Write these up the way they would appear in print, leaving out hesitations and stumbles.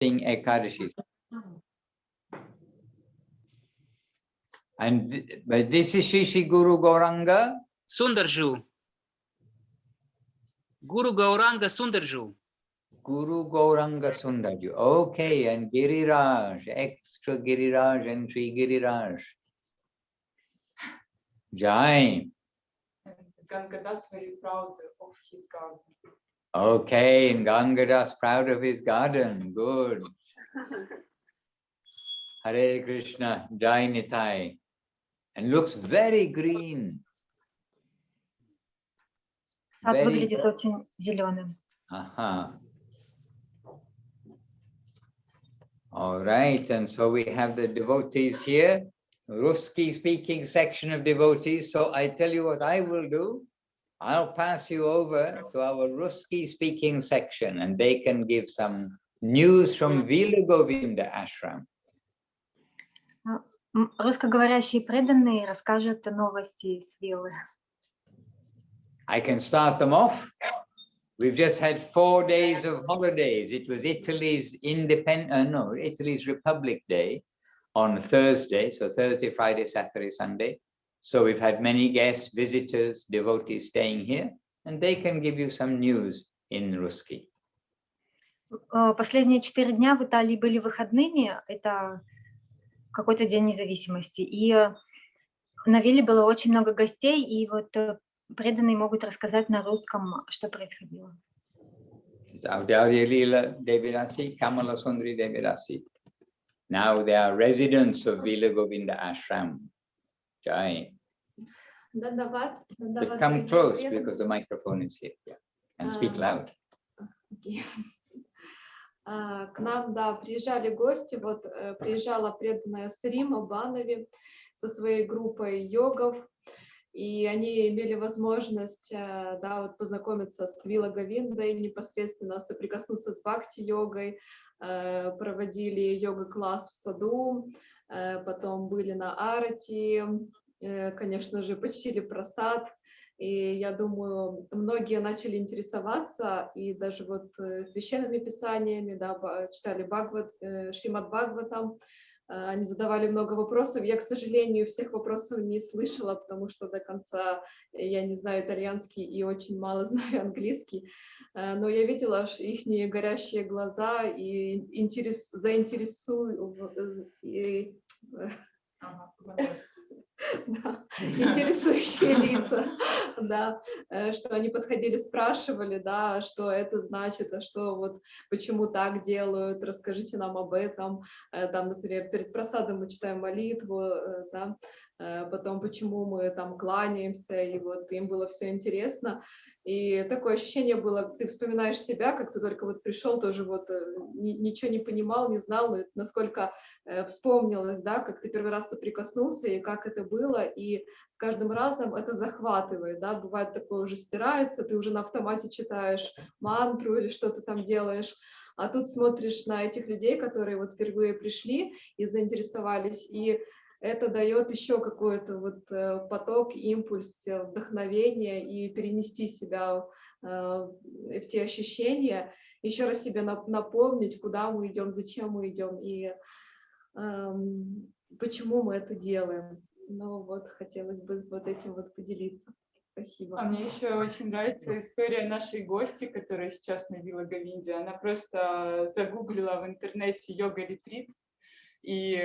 Ekadashi. And but this is Shri Guru Gauranga Sundarju. Guru Gauranga Sundarju. Guru Gauranga Sundarju. Okay, and Giriraj, extra Giriraj and Sri Giriraj. Jai. Gangadas very proud of his garden. Okay, and Gangadas proud of his garden. Good. Hare Krishna, Jai Nitai. And looks very green. Сад выглядит очень зеленым. Aha. All right, and so we have the devotees here, Ruski speaking section of devotees. So I tell you what I will do. I'll pass you over to our Ruski speaking section and they can give some news from Vila Govinda ashram. Русскоговорящие преданные расскажут новости с виллы. I can start them off. We've just had 4 days of holidays. It was Italy's Italy's Republic Day on Thursday. So Thursday, Friday, Saturday, Sunday. So we've had many guests, visitors, devotees staying here, and they can give you some news in Ruski. Последние 4 дня в Италии были выходными. Это какой-то день независимости. И на вилле было очень много гостей, и вот преданные могут рассказать на русском, что происходило. Now they are residents of Vila Govinda ashram. Jai. But come close because the microphone is here. Yeah. And speak loud. Okay. К нам, да, приезжали гости, вот приезжала преданная с Рима, Банови, со своей группой йогов, и они имели возможность, да, вот познакомиться с Вила Говиндой, непосредственно соприкоснуться с бхакти-йогой, проводили йога-класс в саду, потом были на арати, конечно же, почтили прасад. И я думаю, многие начали интересоваться, и даже вот священными писаниями, да, читали Шримад Бхагаватам, они задавали много вопросов. Я, к сожалению, всех вопросов не слышала, потому что до конца я не знаю итальянский и очень мало знаю английский, но я видела их горящие глаза и да, интересующие лица, да, что они подходили, спрашивали, да, что это значит, а что вот, почему так делают, расскажите нам об этом, там, например, перед просадом мы читаем молитву, да, потом почему мы там кланяемся, и вот им было все интересно, и такое ощущение было, ты вспоминаешь себя, как ты только вот пришел, тоже вот ничего не понимал, не знал, но насколько вспомнилось, да, как ты первый раз соприкоснулся, и как это было, и с каждым разом это захватывает, да, бывает такое уже стирается, ты уже на автомате читаешь мантру или что-то там делаешь, а тут смотришь на этих людей, которые вот впервые пришли и заинтересовались, и это дает еще какой-то вот поток, импульс, вдохновение и перенести себя в те ощущения, еще раз себе напомнить, куда мы идем, зачем мы идем и почему мы это делаем. Ну вот, хотелось бы вот этим вот поделиться. Спасибо. А мне еще очень нравится история нашей гости, которая сейчас на Вила Говинде. Она просто загуглила в интернете йога-ретрит, и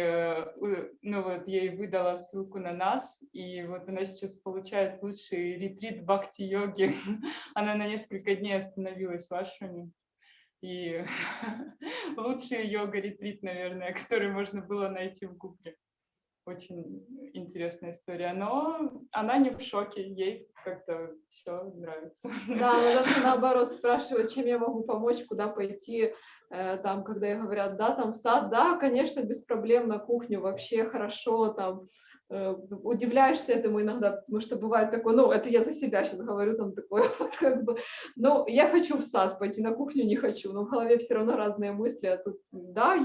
ну вот ей выдала ссылку на нас, и вот она сейчас получает лучший ретрит бхакти-йоги. Она на несколько дней остановилась в ашраме. И лучший йога-ретрит, наверное, который можно было найти в Гугле. Очень интересная история, но она не в шоке, ей как-то все нравится. Да, она даже наоборот спрашивает, чем я могу помочь, куда пойти, там, когда ей говорят, да, там в сад, да, конечно, без проблем, на кухню, вообще хорошо, там, удивляешься этому иногда, потому что бывает такое, ну, это я за себя сейчас говорю, там, такое, вот как бы, ну, я хочу в сад пойти, на кухню не хочу, но в голове все равно разные мысли, а тут, да,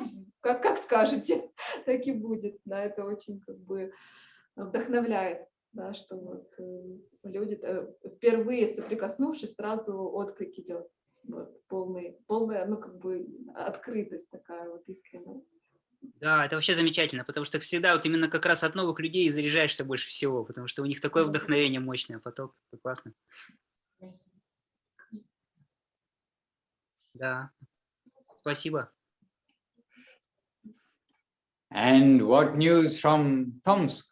как скажете, так и будет, да, это очень, как бы, вдохновляет, да, что вот люди, впервые соприкоснувшись, сразу отклик идет. Вот, полная, ну, как бы открытость такая вот искренняя. Да, это вообще замечательно, потому что всегда вот именно как раз от новых людей заряжаешься больше всего, потому что у них такое вдохновение мощное, поток, это классно. Да, спасибо. And what news from Tomsk?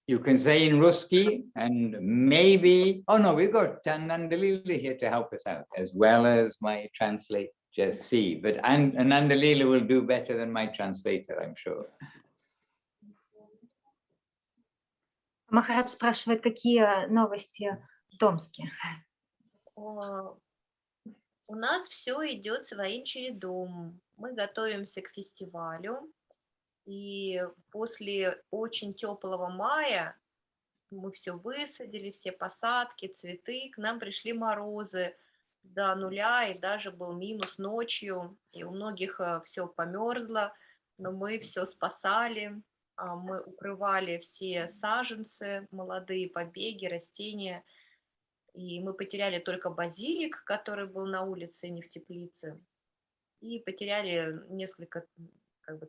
You can say in Ruski, and maybe, oh no, we've got Nandalila here to help us out, as well as my translator, just see. But Nandalila will do better than my translator, I'm sure. Махарадж спрашивает, какие новости в Томске. У нас все идет своим чередом. Мы готовимся к фестивалю, и после очень теплого мая мы все высадили, все посадки, цветы, к нам пришли морозы до 0, и даже был минус ночью, и у многих все померзло, но мы все спасали, мы укрывали все саженцы, молодые побеги, растения, и мы потеряли только базилик, который был на улице, не в теплице, и потеряли несколько как бы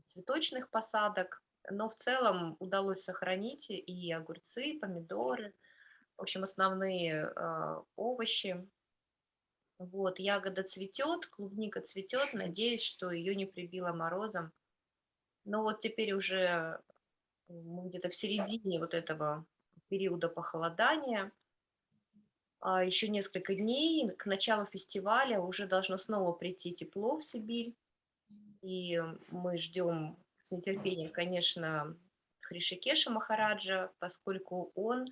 цветочных посадок, но в целом удалось сохранить и огурцы, и помидоры, в общем, основные овощи. Вот, ягода цветет, клубника цветет, надеюсь, что ее не прибило морозом. Но вот теперь уже мы где-то в середине вот этого периода похолодания. Еще несколько дней к началу фестиваля уже должно снова прийти тепло в Сибирь. И мы ждем с нетерпением, конечно, Хришикеша Махараджа, поскольку он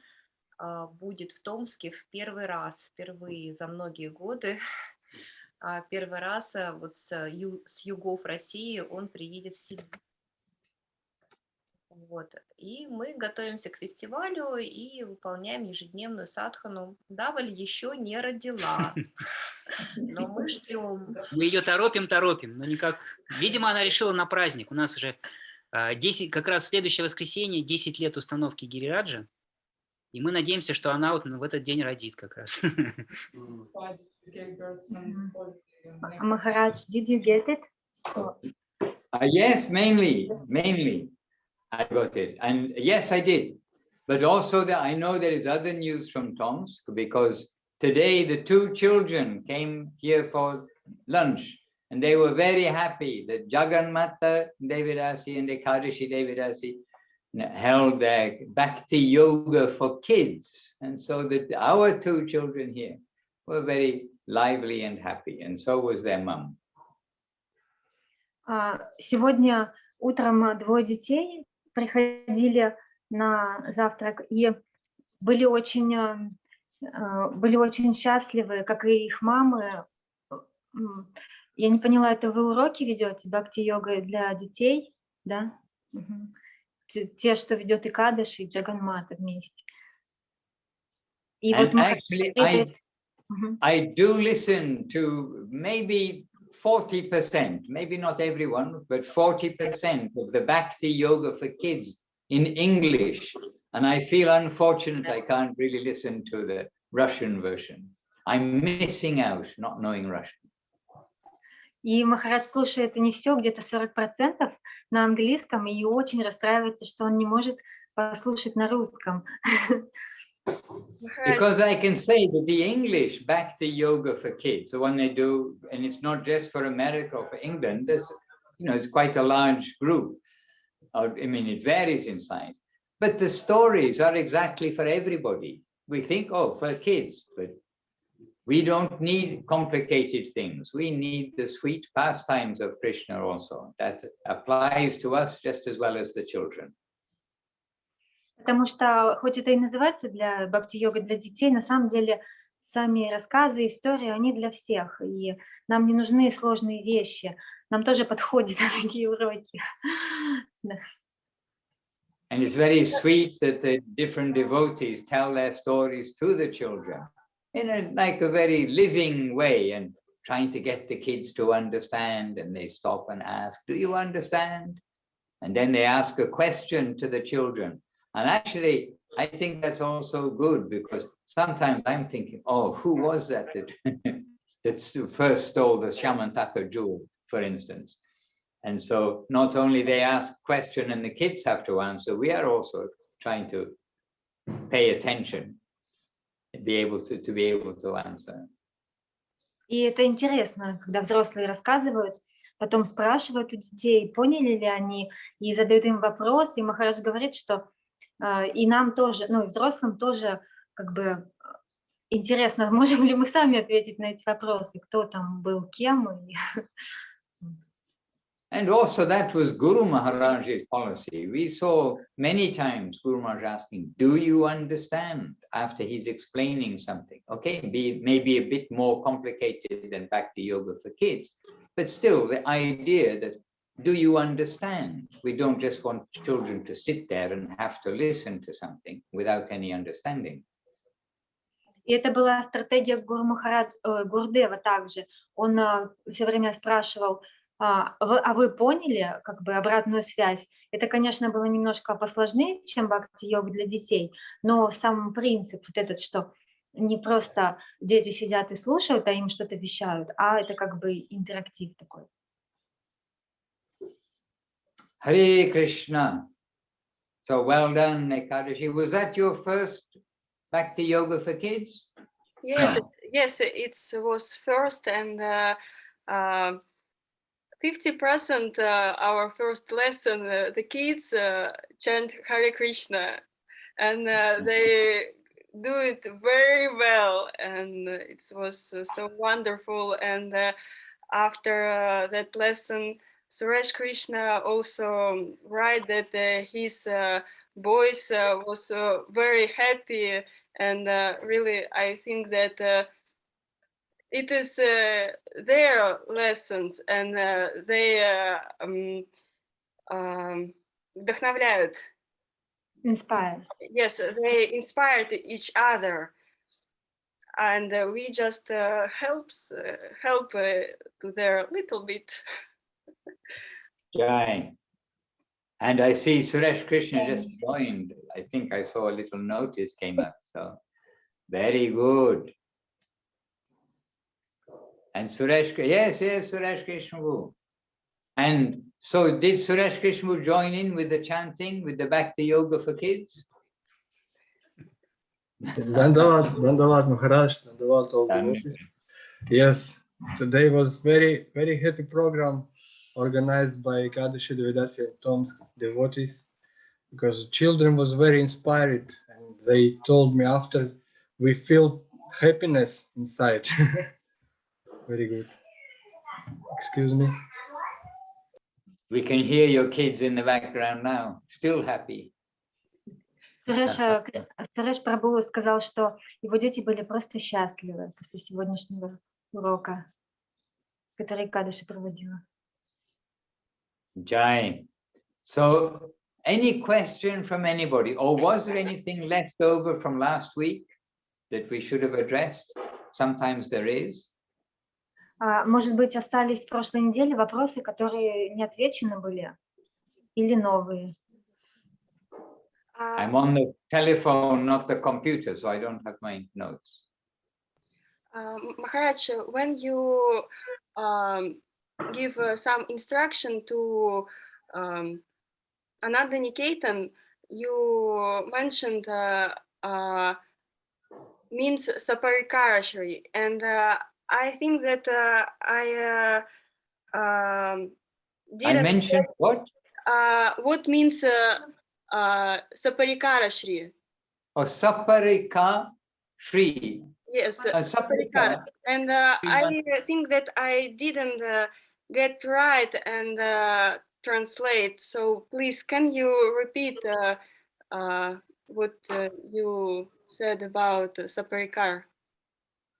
будет в Томске в первый раз, впервые за многие годы. Первый раз вот с югов России он приедет в Сибирь. Вот. И мы готовимся к фестивалю и выполняем ежедневную садхану. Даваль еще не родила, но мы ждем. Мы ее торопим, но никак. Видимо, она решила на праздник. У нас уже 10, как раз следующее воскресенье, 10 лет установки Гирираджа. И мы надеемся, что она вот в этот день родит как раз. Махарадж, did you get it? Yes, mainly. I got it. And yes, I did. But also that I know there is other news from Tomsk, because today the 2 children came here for lunch and they were very happy that Jagannatha Devidasi and Ekadashi Devidasi held their bhakti-yoga for kids. And so that our 2 children here were very lively and happy, and so was their mum. Сегодня утром 2 детей приходили на завтрак и были очень счастливы, как и их мамы. Я не поняла, это вы уроки ведете, бхакти-йога для детей, да? Те, что ведет и Кадыш, и Джаганмата вместе. И and вот actually, I do listen to maybe 40%, maybe not everyone, but 40% of the Bhakti Yoga for kids in English. And I feel unfortunate I can't really listen to the Russian version. I'm missing out not knowing Russian. И Махарадж слушает не все, где-то 40% на английском, и очень расстраивается, что он не может послушать на русском. Because I can say that the English Bhakti Yoga for kids, the one they do, and it's not just for America or for England, there's, it's quite a large group. I mean, it varies in size, but the stories are exactly for everybody. We think, oh, for kids, but we don't need complicated things. We need the sweet pastimes of Krishna also. That applies to us just as well as the children. Потому что, хоть это и называется для бхакти-йога для детей, на самом деле сами рассказы, истории, они для всех. И нам не нужны сложные вещи. Нам тоже подходят такие уроки. And it's very sweet that the different devotees tell their stories to the children in a very living way, and trying to get the kids to understand. And they stop and ask, do you understand? And then they ask a question to the children. And actually, I think that's also good, because sometimes I'm thinking, oh, who was that that first stole the Shamantaka jewel, for instance? And so not only they ask question and the kids have to answer, we are also trying to pay attention and be able to answer. И это интересно, когда взрослые рассказывают, потом спрашивают у детей, поняли ли они, и задают им вопрос, и Махарадж говорит, что и нам тоже, ну и взрослым тоже как бы интересно, можем ли мы сами ответить на эти вопросы, кто там был кем. And also that was Guru Maharaj's policy. We saw many times Guru Maharaj asking, do you understand? After he's explaining something. Okay, maybe a bit more complicated than bhakti-yoga for kids, but still the idea that, do you understand? We don't just want children to sit there and have to listen to something without any understanding. И это была стратегия Гурдева также. Он все время спрашивал, а вы поняли как бы обратную связь? Это, конечно, было немножко посложнее, чем бхакти-йога для детей, но сам принцип вот этот, что не просто дети сидят и слушают, а им что-то вещают, а это как бы интерактив такой. Hare Krishna. So well done, Ekadashi. Was that your first bhakti-yoga for kids? Yes, it was first, and 50% our first lesson, the kids chant Hare Krishna, and they do it very well, and it was so wonderful. And after that lesson, Suresh Krishna also write that his boys was very happy, and really I think that it is their lessons, and they вдохновляют. Inspire. Yes, they inspired each other, and we just help to their little bit. Jai. And I see Suresh Krishna just joined. I think I saw a little notice came up. So very good. And Suresh, yes, Suresh Krishna. And so did Suresh Krishna join in with the chanting, with the bhakti yoga for kids? Dandavat Maharaj, Dandavat all devotees. Yes, today was very, very happy program organized by Ekadashi Devedasi and Tomsk devotees, because children was very inspired, and they told me after we feel happiness inside. Very good. Excuse me. We can hear your kids in the background now, still happy. Суреш Прабху сказал, что его дети были просто счастливы после сегодняшнего урока, который Экадаши проводила. Jai. So, any question from anybody, or was there anything left over from last week that we should have addressed? Sometimes there is. Может быть, остались с прошлой недели вопросы, которые не отвечены были, или новые? I'm on the telephone, not the computer, so I don't have my notes. Maharaj, when you give some instruction to Ananda Niketan, you mentioned means Saparikarashri, and I think that I mentioned what? What means Saparikarashri? Oh, Saparika-shri. Yes, Saparika. And I think that I didn't get right and translate. So please, can you repeat what you said about Saparikar?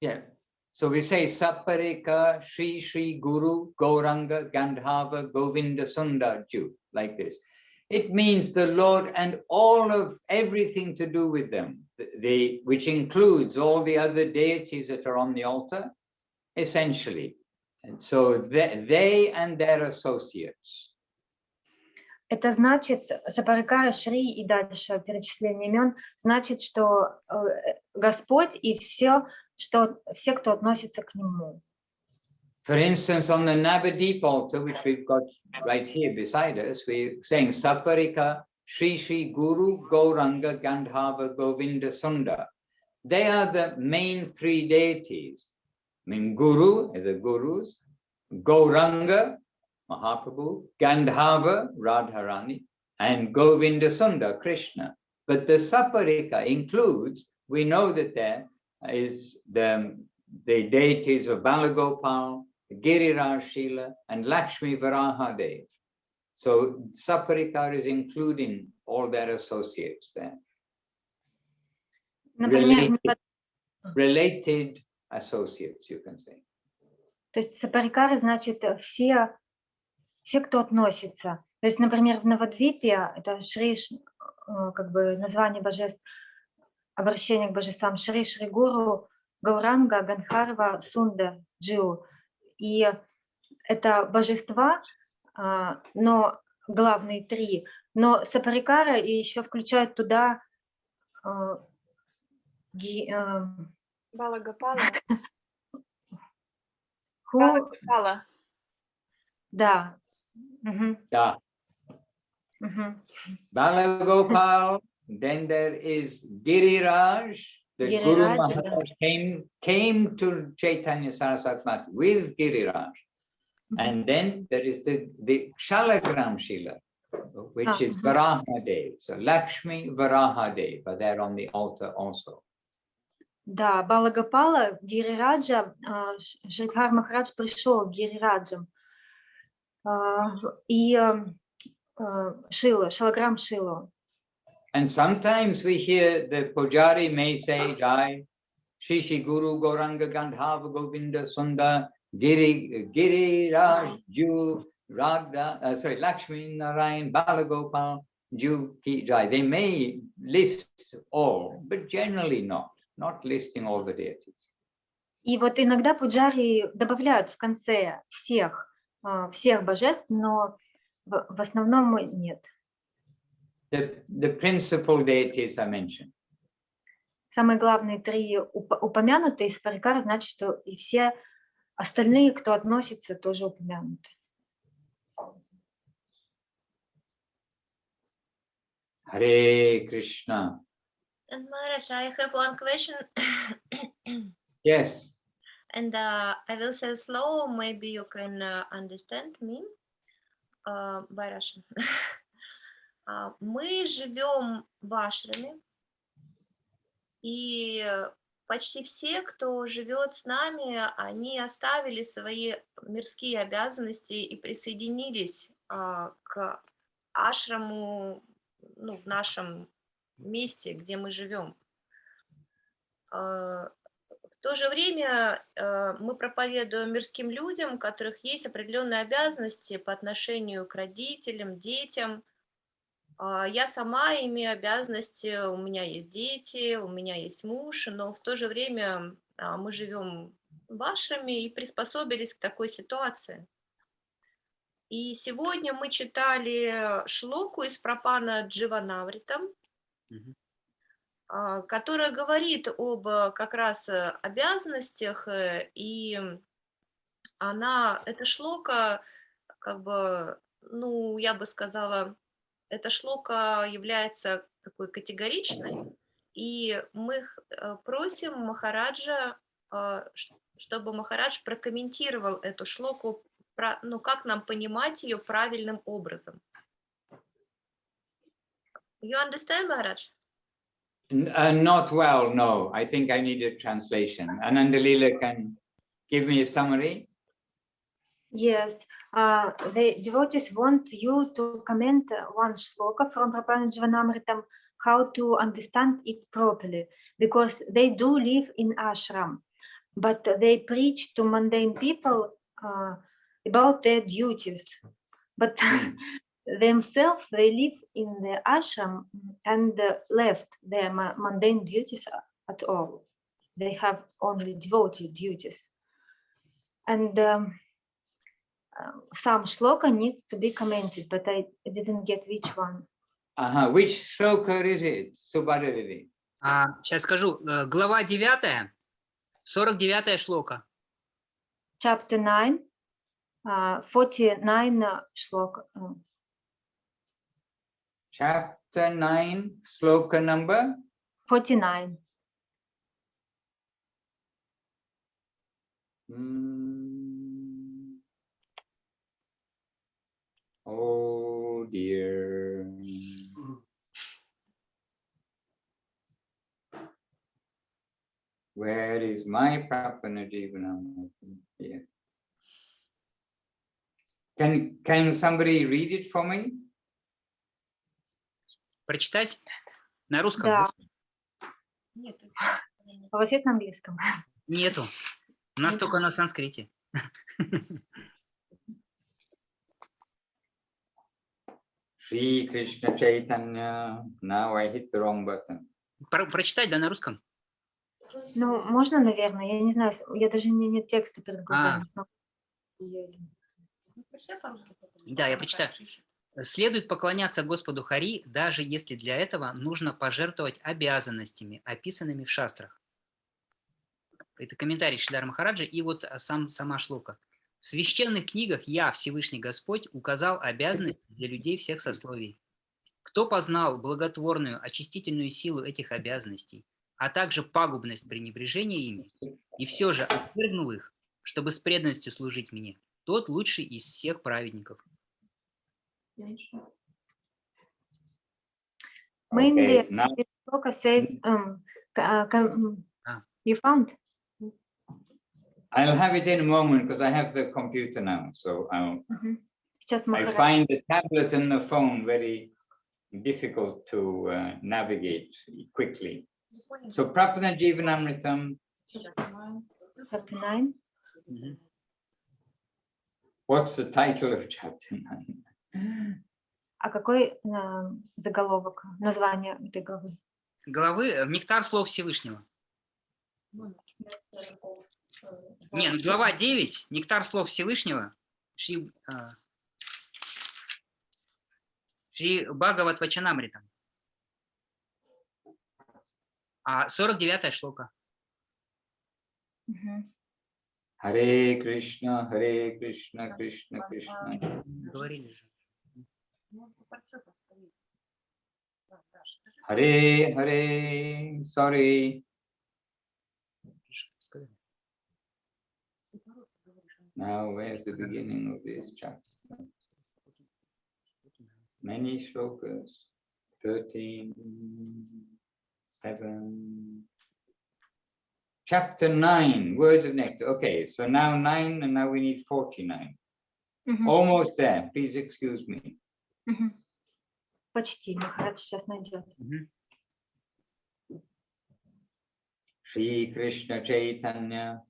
Yeah. So we say Saparika, Shri Shri Guru, Gauranga, Gandhava, Govinda Sundarju, like this. It means the Lord and all of everything to do with them, which includes all the other deities that are on the altar, essentially. And so they and their associates. Это значит, Сапарикара, Шри и дальше перечисление имен, значит, что Господь и все, кто относится к Нему. For instance, on the Navadip altar, which we've got right here beside us, we're saying Saparika, Shri Shri Guru, Gauranga, Gandhava, Govinda, Sundar. They are the main three deities. I mean, Guru is the Gurus, Gauranga, Mahaprabhu, Gandhava, Radharani, and Govinda Sundar, Krishna. But the Saparika includes, we know that there is the deities of Balagopal, Giriraj Shila, and Lakshmi Varahadev. So Saparika is including all their associates there. Related associates, you can say. То есть Сапарикара значит все, кто относится. То есть, например, в Навадвипе, это Шри, как бы название божеств, обращение к божествам Шри, Шри Гуру, Гауранга, Ганхарва, Сундар, Джиу. И это божества, но главные три. Но Сапарикара и еще включают туда Балагапала. Балагапала. Да. Yeah. Balagopal, then there is Giriraj. The Guru Maharaj came to Chaitanya Saraswati Mat with Giriraj. And then there is the Shalagram Shila, which is Varahadev. So Lakshmi, Varahadev are there on the altar also. Да, Балагапала, Гирираджа, Шридхар Махарадж пришел с Гирираджем. И Шила, Шалаграм Шилу. And sometimes we hear the Pujari may say, Jai, Shri Shri Guru Gauranga Gandhava Govinda Sundar Giriraj Ju Radha, Lakshmi Narayan Balagopal Ju Ki Jai. They may list all, but generally not listing all the deities. И вот иногда пуджари добавляют в конце всех божеств, но в основном нет. The principal deities are mentioned. Самые главные три упомянутые из Парикара, значит, что и все остальные, кто относится, тоже упомянуты. Hare Krishna. And Maharaj, I have one question. Yes. And I will say slow, maybe you can understand me by Russian. Мы живем в ашраме, и почти все, кто живет с нами, они оставили свои мирские обязанности и присоединились к ашраму, ну, в нашем месте, где мы живем. В то же время мы проповедуем мирским людям, у которых есть определенные обязанности по отношению к родителям, детям. Я сама имею обязанности, у меня есть дети, у меня есть муж, но в то же время мы живем в ашраме и приспособились к такой ситуации. И сегодня мы читали шлоку из Прапана Дживанаврита, которая говорит об как раз обязанностях, и эта шлока, как бы, ну, я бы сказала, эта шлока является такой категоричной, и мы просим Махараджа, чтобы Махарадж прокомментировал эту шлоку, ну, как нам понимать ее правильным образом. You understand, Maharaj? Not well, no. I think I need a translation. Anandalila can give me a summary. Yes, the devotees want you to comment one shloka from Prabhupada Jivanamritam, how to understand it properly, because they do live in ashram, but they preach to mundane people about their duties, but themselves they live in the ashram and left their mundane duties at all. They have only devotee duties. And сам шлока needs to be commented, but I didn't get which one. Which shloka is it, Subhadra? Сейчас скажу. Глава 9, 49 шлока. Chapter 9, 49 шлока. Chapter 9, shloka number? 49. Oh dear. Where is my Prapana Jivanam? Here. Can somebody read it for me? Прочитать? На русском? Да. Нет, У вас есть на английском? Нету. У нас только на санскрите. Shri Krishna Chaitanya. Now I hit the wrong button. Прочитать, да, на русском? Ну, можно, наверное, я не знаю, я даже нет текста перед глазами. Да, я прочитаю. Следует поклоняться Господу Хари, даже если для этого нужно пожертвовать обязанностями, описанными в шастрах. Это комментарий Шридхара Махараджа и вот сама шлока. В священных книгах я, Всевышний Господь, указал обязанности для людей всех сословий. Кто познал благотворную, очистительную силу этих обязанностей, а также пагубность пренебрежения ими, и все же отвергнул их, чтобы с преданностью служить мне, тот лучший из всех праведников. Mainly, now, this book says, you found? I'll have it in a moment because I have the computer now. So Сейчас I Махарадж. find the tablet and the phone very difficult to navigate quickly. So Prapana Jivanamritam. Chapter 9. What's the title of chapter 9? А какой заголовок, название этой главы? Главы «Нектар слов Всевышнего». Нет, глава 9, «Нектар слов Всевышнего», Шри Бхагават Вачанамритам. А 49-я шлока. Харе Кришна, Кришна, Кришна. Говорили же. Hare, Hare, sorry. Now, where's the beginning of this chapter? Many shlokas, 13, 7. Chapter 9, words of nectar. Okay, so now 9, and now we need 49. Almost there, please excuse me. Почти, Махарадж сейчас найдет. Shri Krishna Chaitanya.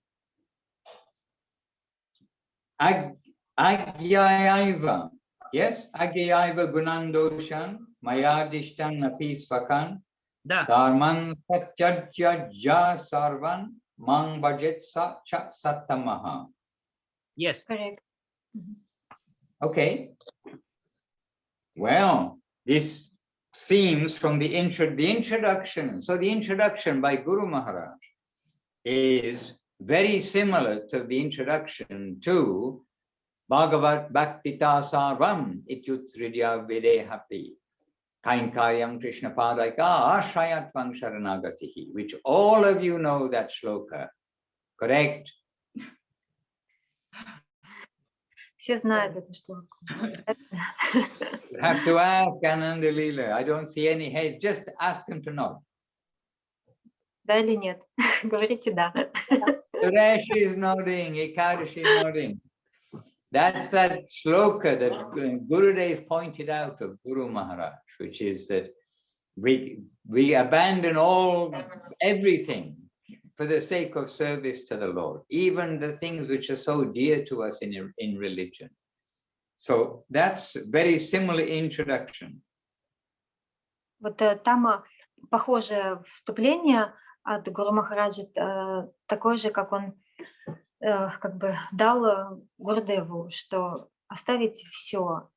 Agyayaiva. Yes, Agyayaiva Gunandoshan, Mayadishtan Apisvakan, Да. Dharman Satyajya Sarvan, Mang Bhajet Satamaha. Yes. Correct. Okay. Well, this seems from the introduction. So the introduction by Guru Maharaj is very similar to the introduction to Bhagavat Bhaktita Sarvam Ityutridya Videhapi Kainkayam Krishna Padaika Ashrayatvang Sharanagatihi, which all of you know that shloka, correct? Все знают эту шлоку. You have to ask Ananda Leela. I don't see any head. Just ask him to nod. Да или нет? Говорите да. Suresh is nodding, Ekadashi is nodding. That's that shloka that Gurudev pointed out of Guru Maharaj, which is that we abandon everything for the sake of service to the Lord, even the things which are so dear to us in religion. So that's very similar introduction. Вот там похожее вступление от Гуру Махараджа, такое же, как он как бы дал Гурдеву, что оставить все,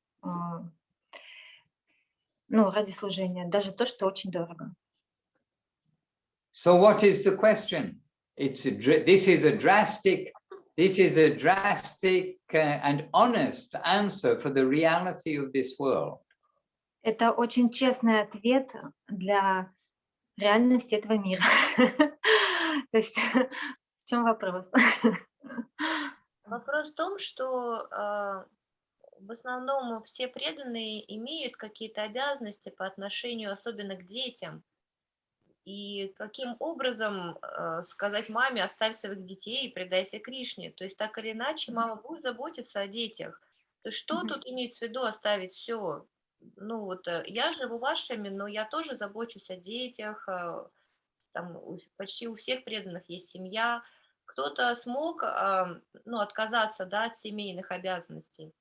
ну, ради служения, даже то, что очень дорого. So what is the question? This is a drastic and honest answer for the reality of this world. Это очень честный ответ для реальности этого мира. То есть в чем вопрос? Вопрос в том, что в основном все преданные имеют какие-то обязанности по отношению особенно к детям. И каким образом сказать маме: оставь своих детей и предайся Кришне? То есть так или иначе мама будет заботиться о детях. То есть что тут имеется в виду оставить все? Ну вот я живу в ашраме, но я тоже забочусь о детях. Там почти у всех преданных есть семья. Кто-то смог отказаться, да, от семейных обязанностей,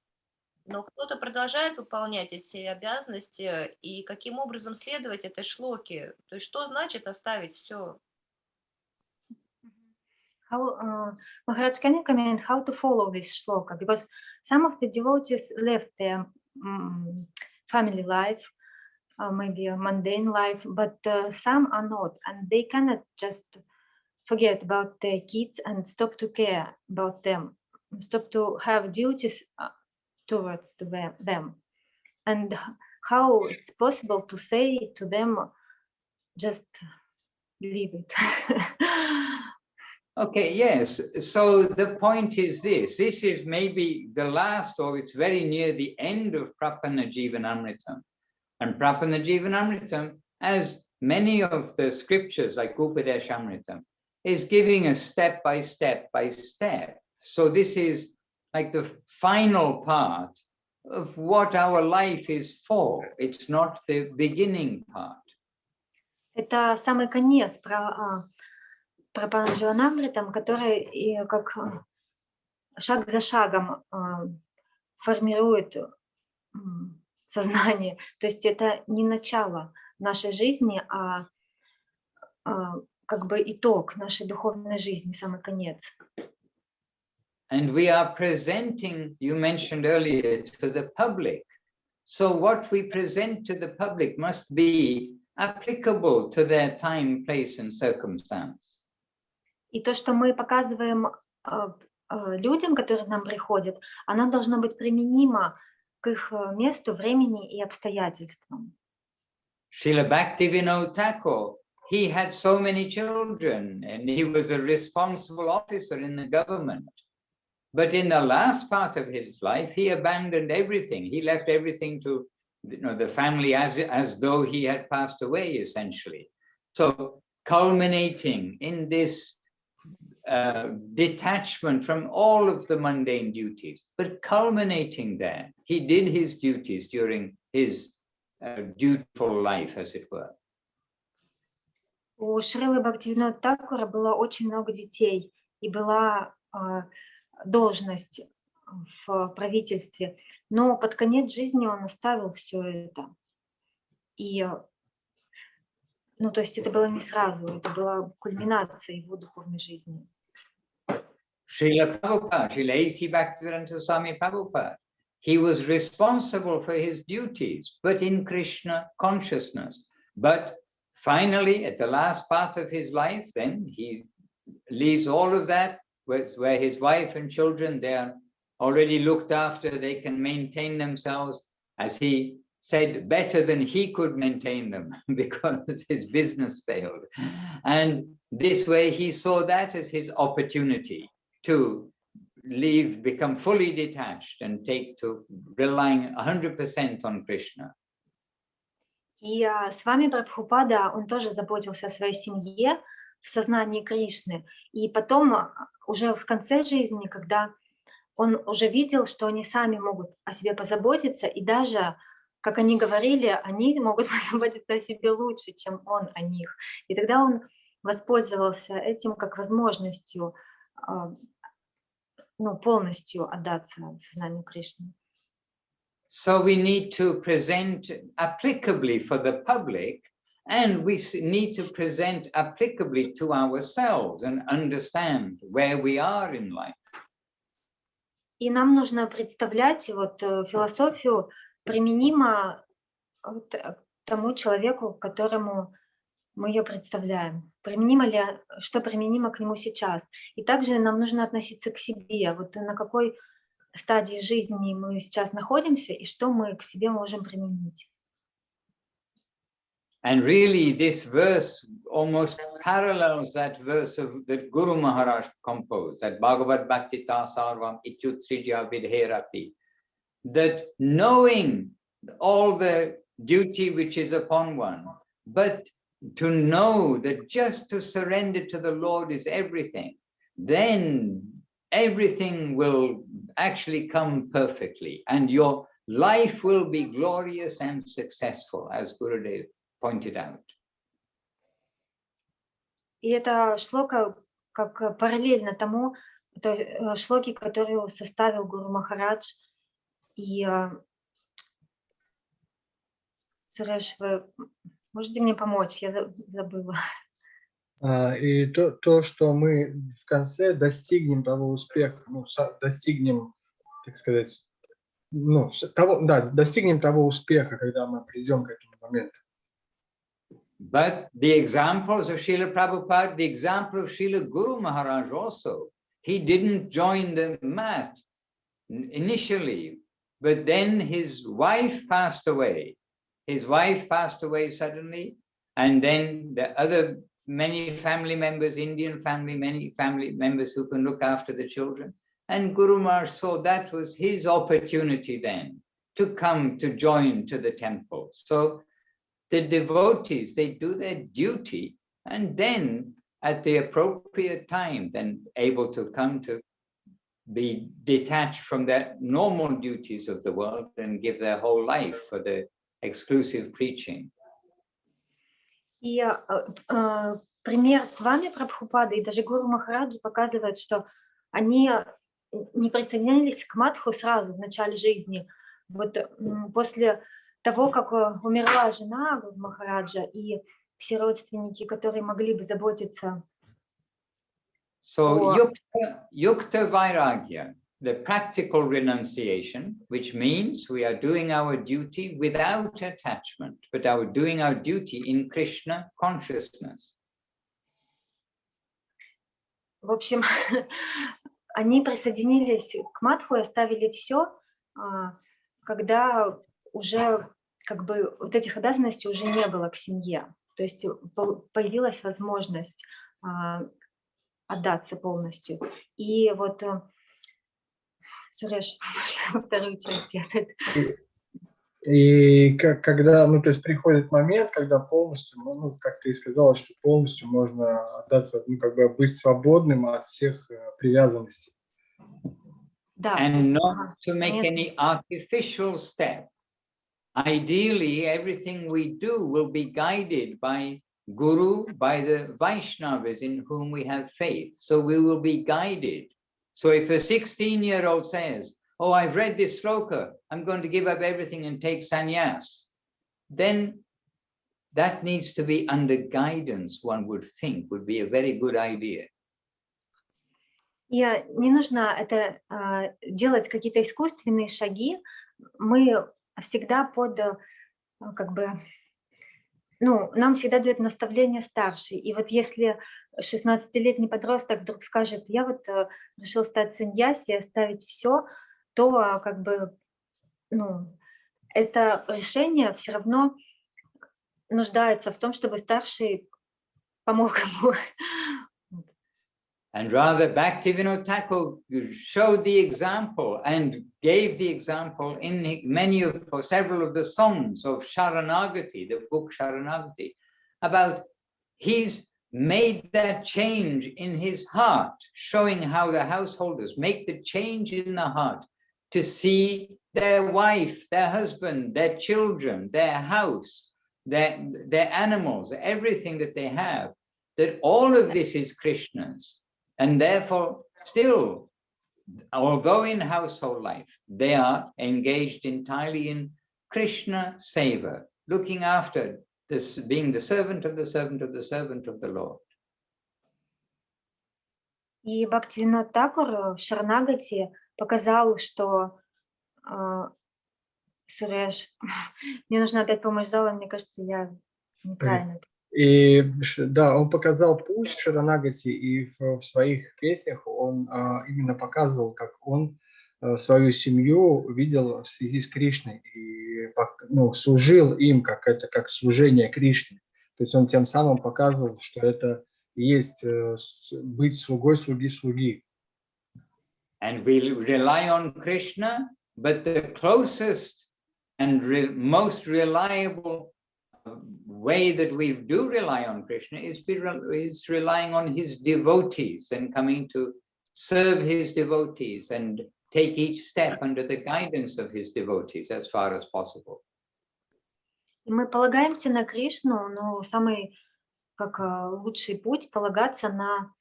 но кто-то продолжает выполнять эти обязанности, и каким образом следовать этой шлоке? То есть что значит оставить все? Maharaj, can you comment how to follow this shloka? Because some of the devotees left their family life, maybe a mundane life, but some are not, and they cannot just forget about their kids and stop to care about them, stop to have duties towards them. And how it's possible to say to them, just leave it. Okay, yes. So the point is this is maybe the last, or it's very near the end of Prapana Jivanamritam. And Prapana Jivanamritam, as many of the scriptures like Upadeshamritam, is giving us step by step by step. So this is like the final part of what our life is for. It's not the beginning part. Это самый конец про Пандживанамритам, который как шаг за шагом формирует сознание. То есть это не начало нашей жизни, а как бы итог нашей духовной жизни, самый конец. And we are presenting, you mentioned earlier, to the public. So what we present to the public must be applicable to their time, place, and circumstance. И то, что мы показываем людям, которые к нам приходят, оно должно быть применимо к их месту, времени и обстоятельствам. Srila Bhaktivinoda Thakur, he had so many children and he was a responsible officer in the government. But in the last part of his life, he abandoned everything. He left everything to the family as though he had passed away, essentially. So culminating in this detachment from all of the mundane duties, but culminating there, he did his duties during his dutiful life, as it were. У Шрилы Бхактивинода Тхакура было очень много детей, и была должность в правительстве, но под конец жизни он оставил все это. И, то есть это было не сразу, это была кульминация его духовной жизни. Srila Prabhupada, Srila A.C. Bhaktivedanta Swami Prabhupada, he was responsible for his duties, but in Krishna consciousness. But finally, at the last part of his life, then he leaves all of that, where his wife and children, they are already looked after, they can maintain themselves, as he said, better than he could maintain them because his business failed. And this way he saw that as his opportunity to leave, become fully detached and take to relying 100% on Krishna. И с вами Прабхупада, он тоже заботился о своей семье в сознании Кришны. И потом, уже в конце жизни, когда он уже видел, что они сами могут о себе позаботиться, и даже, как они говорили, они могут позаботиться о себе лучше, чем он о них. И тогда он воспользовался этим как возможностью полностью отдаться сознанию Кришны. So we need to present applicably for the public And we need to present applicably to ourselves and understand where we are in life. И нам нужно представлять вот философию применимо вот к тому человеку, которому мы ее представляем. Применимо ли, что применимо к нему сейчас. И также нам нужно относиться к себе. Вот на какой стадии жизни мы сейчас находимся и что мы к себе можем применить. And really, this verse almost parallels that verse that Guru Maharaj composed, that Bhagavad Bhaktita Sarvam Ityutrija Vidherati, that knowing all the duty which is upon one, but to know that just to surrender to the Lord is everything, then everything will actually come perfectly, and your life will be glorious and successful, as Gurudev pointed out. И это шло как параллельно тому шлоке, которую составил Гуру Махарадж. И Суреш, вы можете мне помочь? Я забыла. И то, что мы в конце достигнем того успеха, достигнем, так сказать, достигнем того успеха, когда мы придем к этому моменту. But the examples of Srila Prabhupada, the example of Srila Guru Maharaj also, he didn't join the mat initially, but then his wife passed away. His wife passed away suddenly, and then the other many family members, Indian family, many family members who can look after the children. And Guru Maharaj saw that was his opportunity then to come to join to the temple. So the devotees, they do their duty, and then at the appropriate time, then able to come to be detached from their normal duties of the world and give their whole life for the exclusive preaching. И пример с вами, Прабхупада, и даже Гуру Махараджа показывает, что они не присоединились к Мадху сразу в начале жизни. Вот после того, как умерла жена Гуру Махараджа и все родственники, которые могли бы заботиться. So yukta vairagya, the practical renunciation, which means we are doing our duty without attachment, but doing our duty in Krishna consciousness. В общем, они присоединились к Мадху и оставили все, когда уже как бы вот этих обязанностей уже не было к семье. То есть появилась возможность отдаться полностью. И вот Суреш, вторую часть. И когда, то есть приходит момент, когда полностью, как ты и сказала, что полностью можно отдаться, как бы быть свободным от всех привязанностей. Да. And not to make any artificial step. Ideally, everything we do will be guided by Guru, by the Vaishnavas in whom we have faith. So we will be guided. So if a 16-year-old says, oh, I've read this sloka, I'm going to give up everything and take sannyas, then that needs to be under guidance, one would think, would be a very good idea. И не нужно это делать какие-то искусственные шаги. Мы всегда как бы, нам всегда дают наставление старший. И вот если 16-летний подросток вдруг скажет, я вот решил стать саньяси и оставить все, то как бы, это решение все равно нуждается в том, чтобы старший помог ему. And rather, Bhaktivinoda Thakur showed the example and gave the example in for several of the songs of Sharanagati, the book Sharanagati, about he's made that change in his heart, showing how the householders make the change in the heart to see their wife, their husband, their children, their house, their animals, everything that they have, that all of this is Krishna's. And therefore, still, although in household life, they are engaged entirely in Krishna seva, looking after this being the servant of the servant of the servant of the Lord. И Бхактивинод Такур в Шаранагати показал, что Суреш, мне нужна опять помощь зала, мне кажется, я неправильно. И да, он показал путь в Шаранагати, и в своих песнях он именно показывал, как он свою семью видел в связи с Кришной и служил им, как служение Кришне. То есть он тем самым показывал, что это есть быть слугой слуги. And we rely on Krishna, but the closest and most reliable way that we do rely on Krishna is relying on his devotees and coming to serve his devotees and take each step under the guidance of his devotees as far as possible. И мы полагаемся на Кришну, но самый лучший путь полагаться на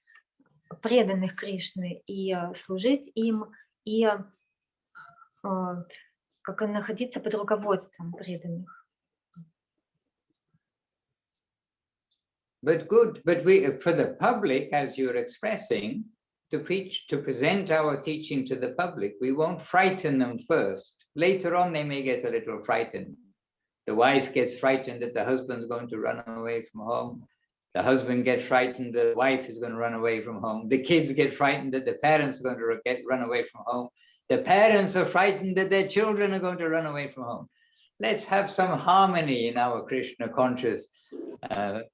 преданных Кришны и служить им, и находиться под руководством преданных. But good, but for the public, as you're expressing, to preach, to present our teaching to the public, we won't frighten them first. Later on, they may get a little frightened. The wife gets frightened that the husband's going to run away from home. The husband gets frightened that the wife is going to run away from home. The kids get frightened that the parents are going to run away from home. The parents are frightened that their children are going to run away from home. Let's have some harmony in our Krishna conscious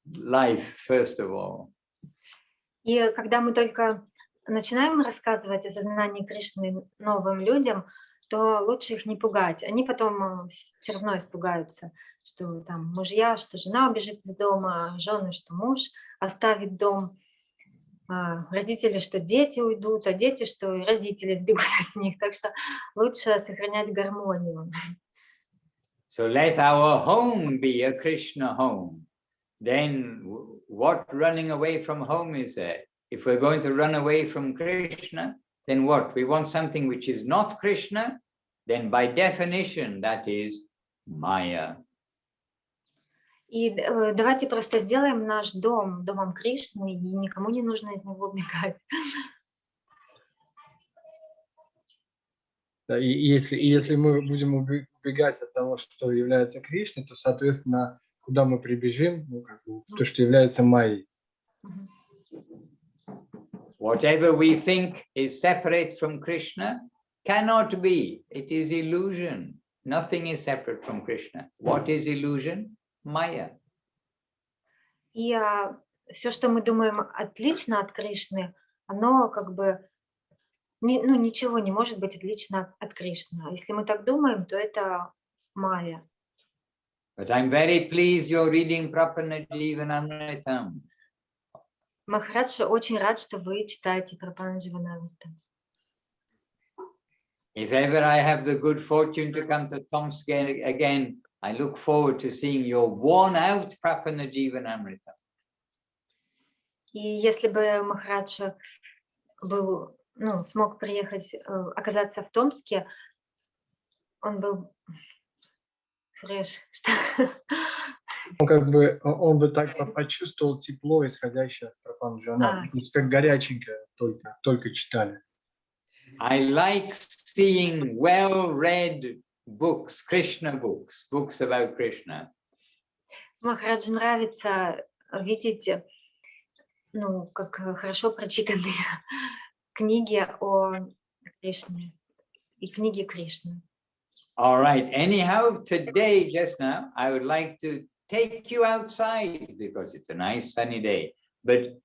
life, first of all. И когда мы только начинаем рассказывать о сознании Кришны новым людям, то лучше их не пугать. Они потом все равно испугаются, что там мужья, что жена убежит из дома, жены, что муж оставит дом, родители, что дети уйдут, а дети, что и родители сбегут от них. Так что лучше сохранять гармонию. So let our home be a Krishna home. Then what running away from home is there? If we're going to run away from Krishna, then what? We want something which is not Krishna, then by definition that is Maya. И давайте просто сделаем наш дом домом Кришны, и никому не нужно из него убегать. Да, и если мы будем убегать от того, что является Кришной, то, соответственно, куда мы прибежим, то, что является Майей. Whatever we think is separate from Krishna cannot be. It is illusion. Nothing is separate from Krishna. What is illusion? Maya. И все, что мы думаем отлично от Кришны, оно ничего не может быть отлично от Кришны. Если мы так думаем, то это майя. But I'm very pleased you're reading Prapannajivanamritam. Махарадж очень рад, что вы читаете Prapannajivanamritam. If ever I have the good fortune to come to Tomsk again, I look forward to seeing your worn-out Prapannajivanamritam. И если бы Махарадж смог приехать, оказаться в Томске, он был... Он бы так почувствовал тепло, исходящее от Прапанджана, как горяченькое, только читали. I like seeing well-read books, Krishna books, books about Krishna. Махараджу нравится видеть, как хорошо прочитанные книги о Кришне и книги Кришны. All right. Anyhow, today, just now, I would like to take you outside because it's a nice sunny day. But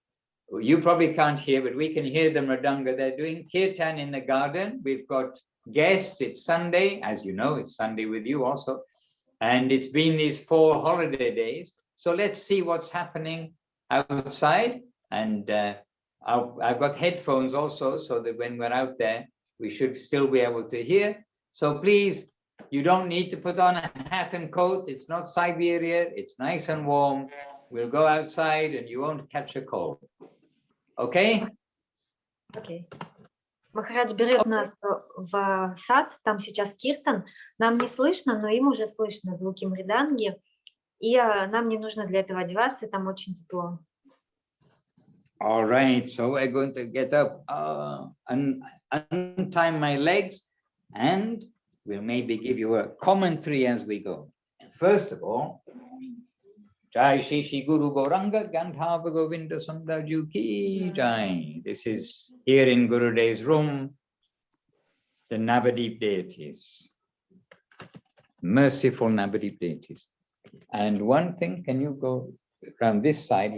you probably can't hear, but we can hear the mridanga. They're doing kirtan in the garden. We've got guests. It's Sunday. As you know, it's Sunday with you also. And it's been these 4 holiday days. So let's see what's happening outside. And I've got headphones also, so that when we're out there, we should still be able to hear. So please, you don't need to put on a hat and coat. It's not Siberia. It's nice and warm. We'll go outside and you won't catch a cold. Okay? Okay. Махарадж берет нас в сад, там сейчас киртан. Нам не слышно, но им уже слышно звуки мриданги. И нам не нужно для этого одеваться, там очень тепло. All right, so we're going to get up and untie my legs, and we'll maybe give you a commentary as we go. And first of all, Jai Shri Shri Guru Gauranga Gandhava Govinda Sundarju Ki Jai. This is here in Gurudev's room, the Navadip deities, merciful Navadip deities. And one thing, can you go around this side,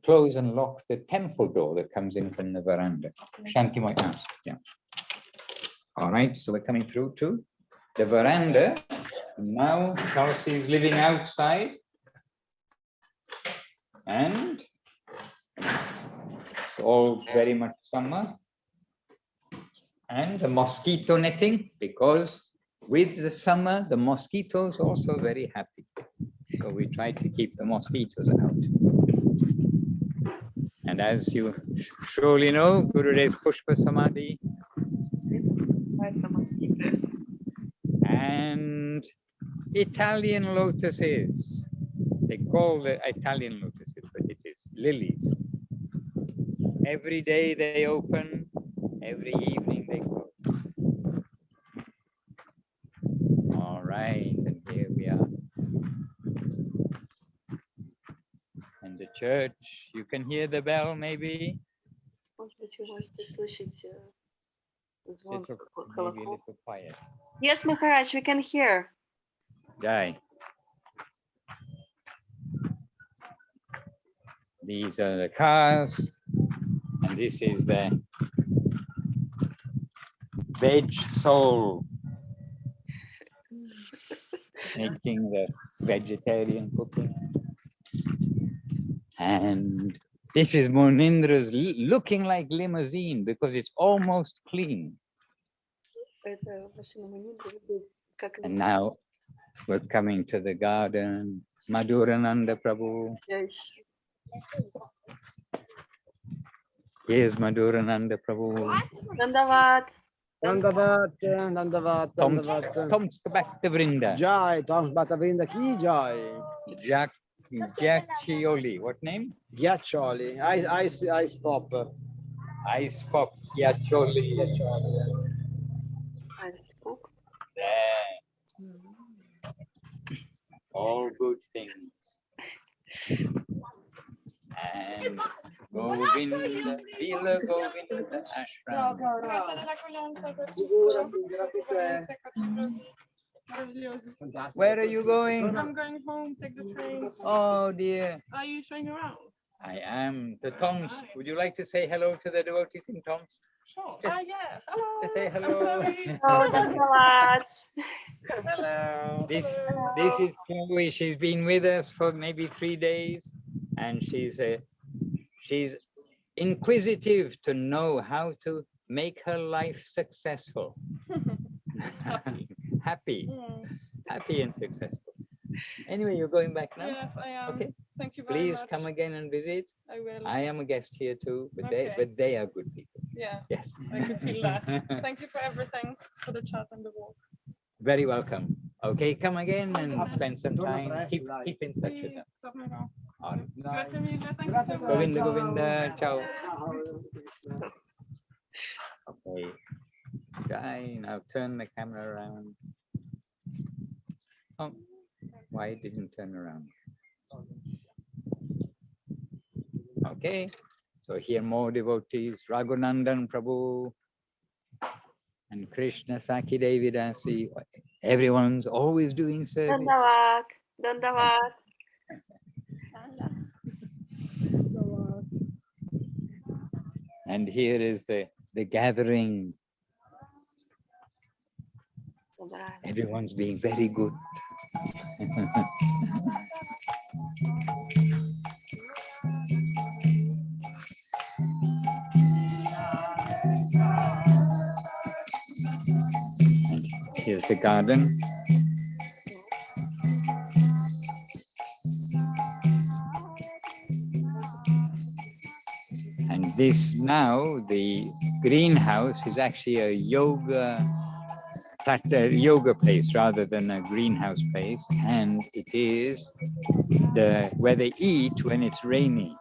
close and lock the temple door that comes in from the veranda? Shanti might ask, yeah. All right, so we're coming through to the veranda. Now Chelsea is living outside, and it's all very much summer. And the mosquito netting, because with the summer, the mosquitoes also very happy. So we try to keep the mosquitoes out. And as you surely know, Gurudev's Pushpa Samadhi and Italian lotuses. They call the Italian lotuses, but it is lilies. Every day they open, every evening they close. All right, and here we are. And the church, you can hear the bell maybe. Maybe a little quiet. Yes, Maharaj, we can hear. Jai. These are the cars, and this is the veg soul making the vegetarian cooking. And this is Munindra's looking like limousine because it's almost clean. And now we're coming to the garden. Madhurananda Prabhu. Here's Madhurananda Prabhu. Dandavat. Dandavat, Dandavat, Dandavat. Tomsk Bhakta Vrinda. Jai, Tomsk Bhakta Vrinda ki Jai. Giaccioli, what name? Ghiaccioli, ice pop. Ice pop, Giaccioli. There. All good things. And Govinda, Vila Govinda Ashram. Where are you going? I'm going home, take the train. Oh dear. Are you showing around? I am to Tomsk. Would you like to say hello to the devotees in Tomsk? Sure. Just, Yeah. Hello. just say hello. Hello. This is Chloe. She's been with us for maybe 3 days, and she's inquisitive to know how to make her life successful. Happy. Happy and successful. Anyway, you're going back now? Yes, I am. Okay. Thank you very Please much. come again and visit. I will. I am a guest here too, but Okay. they are good people. Yeah. Yes. I can feel that. Thank you for everything, for the chat and the walk. Very welcome. Okay, come again and spend some time. Keep in touch with them. All right. Grazie mille. Thank you so much. Govinda, Govinda, ciao. Okay. Jai, now turn the camera around. Oh, why it didn't turn around? Okay, so here more devotees, Raghunandan Prabhu and Krishna Saki Devidasi. Everyone's always doing service. Dandavat. Dandavat. And here is the gathering. Everyone's being very good. Here's the garden. And this now, the greenhouse is actually a yoga that yoga place rather than a greenhouse place, and it is where they eat when it's raining.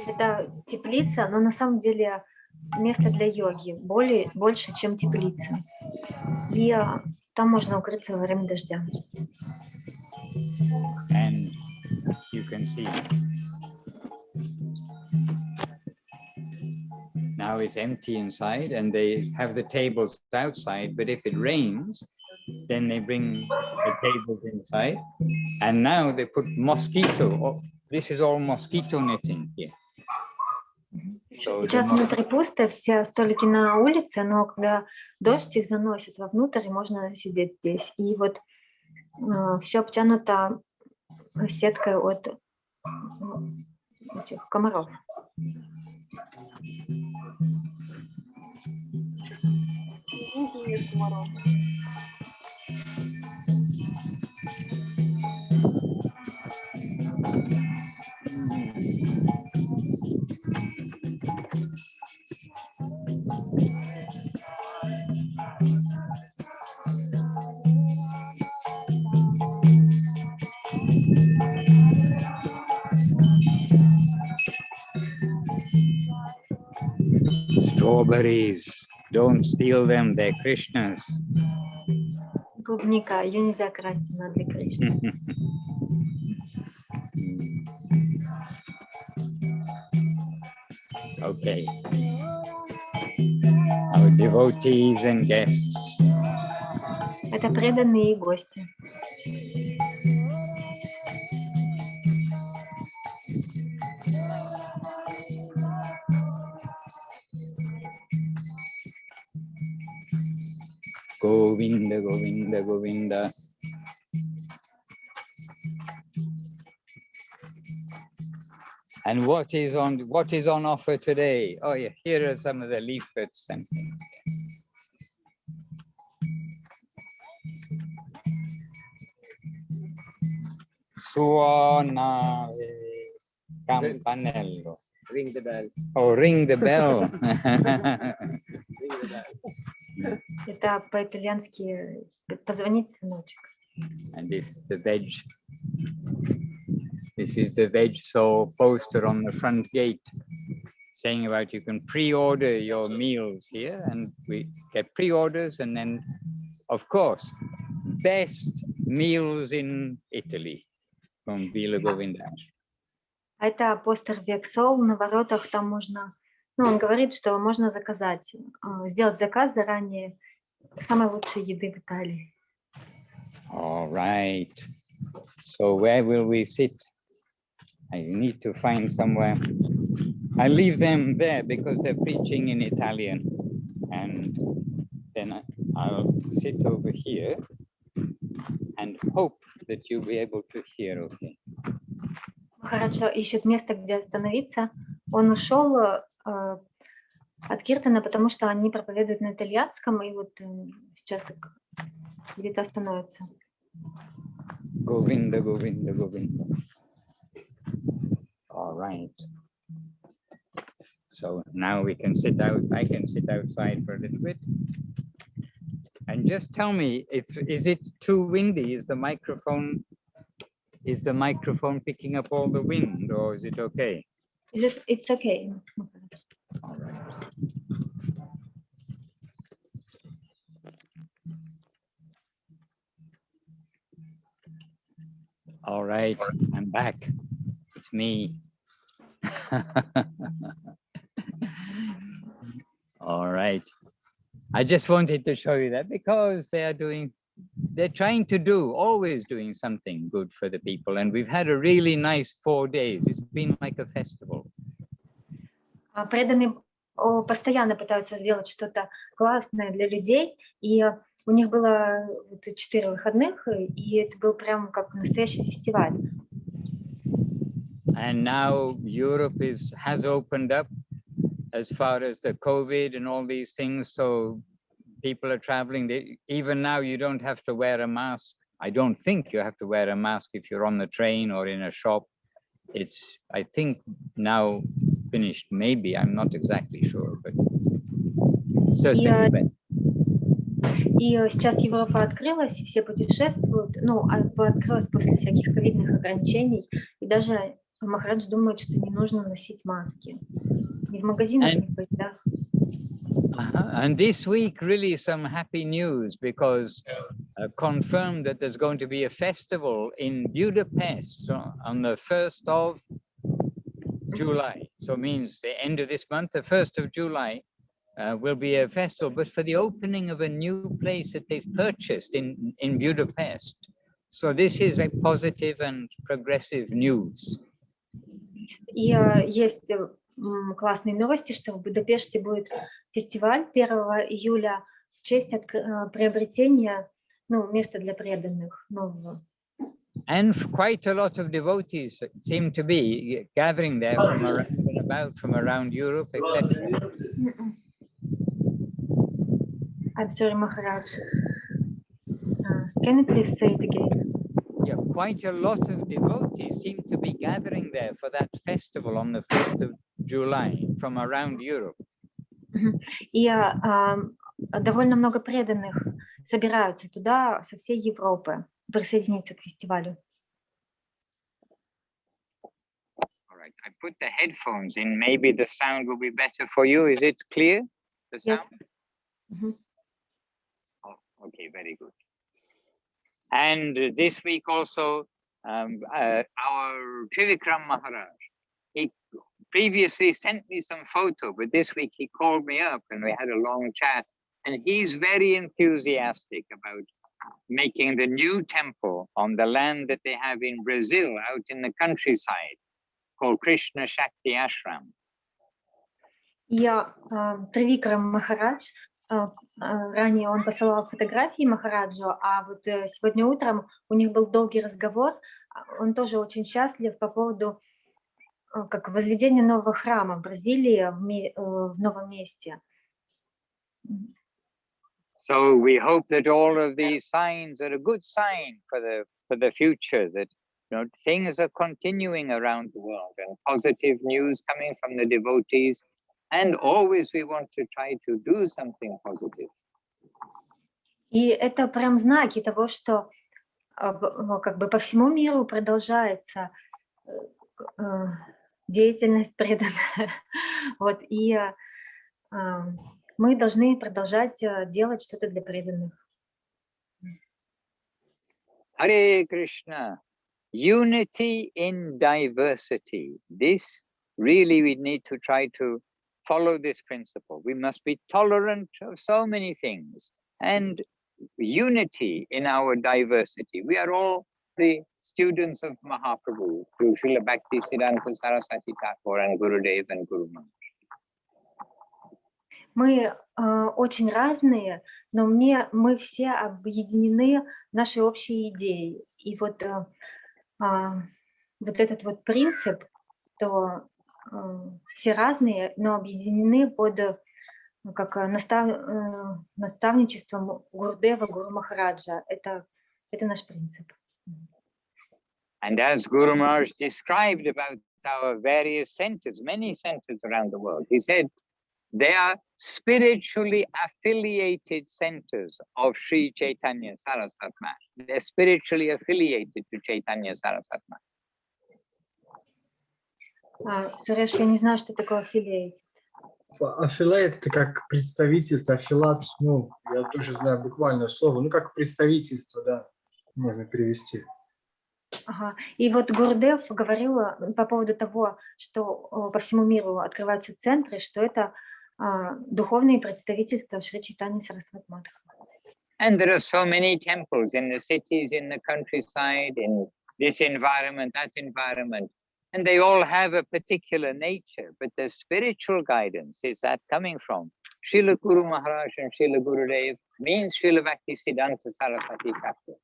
Это теплица, но на самом деле место для йоги больше, чем теплица. И там можно укрыться во время дождя. And you can see now it's empty inside, and they have the tables outside, but if it rains, then they bring the tables inside, and now they put mosquito. This is all mosquito netting here. Сейчас внутри пусто, все столики на улице, но когда дождь их заносит вовнутрь, и можно сидеть здесь. И вот все обтянуто сеткой от этих комаров. Strawberries, don't steal them, they're Krishna's. Клубника, ее нельзя красть, она для Кришны. Okay. Our devotees and guests. Это преданные и гости. Govinda, Govinda, Govinda. And what is on offer today? Oh yeah, here are some of the leaflets and things. Suonare campanello. Ring the bell. Oh, ring the bell. Это по-итальянски позвонить сыночек. And this is the veg. This is the veg soul poster on the front gate, saying about you can pre-order your meals here, and we get pre-orders, and then, of course, best meals in Italy from Villa Govinda. Это постер Век Сол на воротах, там можно, он говорит, что можно заказать, сделать заказ заранее самой лучшей еды в Италии. All right. So where will we sit? I need to find somewhere. I leave them there because they're preaching in Italian, and then I'll sit over here and hope that you'll be able to hear okay. Махараджа ищет место, где остановиться. Он ушел от Киртана, потому что они проповедуют на итальянском, и вот сейчас где-то остановится. Govinda, Govinda, Govinda. All right. So now we can sit out. I can sit outside for a little bit. And just tell me, is it too windy? Is the microphone picking up all the wind, or is it okay? It's okay. All right. All right, I'm back. It's me. All right. I just wanted to show you that because they're trying to always doing something good for the people. And we've had a really nice 4 days. It's been like a festival. Преданные постоянно пытаются сделать что-то классное для людей, и у них было 4 выходных, и это был прям как настоящий фестиваль. And now Europe has opened up as far as the COVID and all these things. So people are traveling. Even now, you don't have to wear a mask. I don't think you have to wear a mask if you're on the train or in a shop. It's, I think, now finished. Maybe, I'm not exactly sure, but certainly. И сейчас Европа открылась, и все путешествуют, ну, открылась после всяких ковидных ограничений, и даже Махарадж думает, что не нужно носить маски. Ни в магазинах, ни в поездах. And this week, really some happy news, because confirmed that there's going to be a festival in Budapest on the 1st of July. So it means the end of this month, the 1st of July, will be a festival, but for the opening of a new place that they've purchased in Budapest. So this is a positive and progressive news. И есть классные новости, что в Будапеште будет фестиваль 1 июля в честь приобретения, ну, места для преданных нового. And quite a lot of devotees seem to be gathering there from around Europe, etc. I'm sorry, Maharaj. Can you please say it again? Yeah, quite a lot of devotees seem to be gathering there for that festival on the 1st of July from around Europe. И довольно много преданных собираются туда со всей Европы присоединиться к фестивалю. All right, I put the headphones in. Maybe the sound will be better for you. Is it clear? The sound? Yes. Oh, okay, very good. And this week also, our Trivikram Maharaj, he previously sent me some photo, but this week he called me up and we had a long chat, and he's very enthusiastic about making the new temple on the land that they have in Brazil, out in the countryside, called Krishna Shakti Ashram. И Тривикрам Махарадж, ранее он посылал фотографии Махараджу, а вот сегодня утром у них был долгий разговор. Он тоже очень счастлив по поводу как возведения нового храма в Бразилии, в новом месте. So we hope that all of these signs are a good sign for the future, that things are continuing around the world and positive news coming from the devotees. And always we want to try to do something positive. И это прям знаки того, что как бы по всему миру продолжается деятельность преданная. Вот, и мы должны продолжать делать что-то для преданных. Hare Krishna, unity in diversity. This really we need to try to follow this principle. We must be tolerant of so many things and unity in our diversity. We are all the students of Mahaprabhu through Srila Bhakti-Siddhanta Saraswati Thakur and Gurudev and Guru Maharaj. Мы очень разные, но мы все объединены нашей общей идеей. И вот этот вот принцип, что все разные, но объединены под как наставничеством Гурудева, Гуру Махараджа. Это наш принцип. And as Guru Maharaj described about our various centers, many centers around the world, he said they are spiritually affiliated centers of Sri Chaitanya Saraswati Math. They're spiritually affiliated to Chaitanya Saraswati Math. Суреш, я не знаю, что такое affiliate. Affiliate — это как представительство, аффилат, ну, я тоже знаю буквальное слово, ну, как представительство, да, можно перевести. Ага. И вот Гурудев говорил по поводу того, что по всему миру открываются центры, что это духовные представительства Шри Чайтаньи Сарасвати Мадху. And there are so many temples in the cities, in the countryside, in this environment, that environment. And they all have a particular nature, but the spiritual guidance is that coming from Srila Guru Maharaj and Srila Gurudev, means Srila Bhakti-Siddhanta Saraswati Thakur.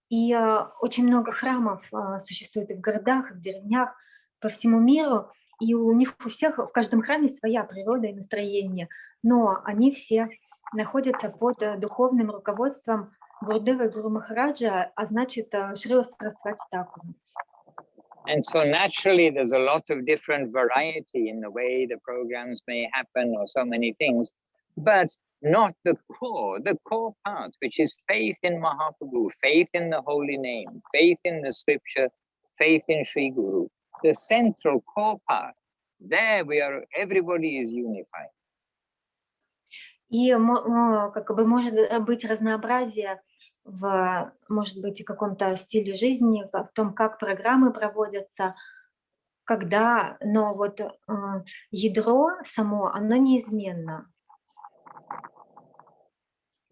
И очень много храмов существует и в городах, и в деревнях, по всему миру, и у них у всех, в каждом храме своя природа и настроение, но они все находятся под духовным руководством Гурудева и Гуру Махараджа, а значит Шрила Сарасвати Тхакура. And so naturally there's a lot of different variety in the way the programs may happen or so many things, but not the core part, which is faith in Mahaprabhu, faith in the holy name, faith in the scripture, faith in Sri Guru. The central core part, there everybody is unified. И как бы может быть разнообразие в, может быть, каком-то стиле жизни, в том, как программы проводятся, когда, но вот ядро само, оно неизменно.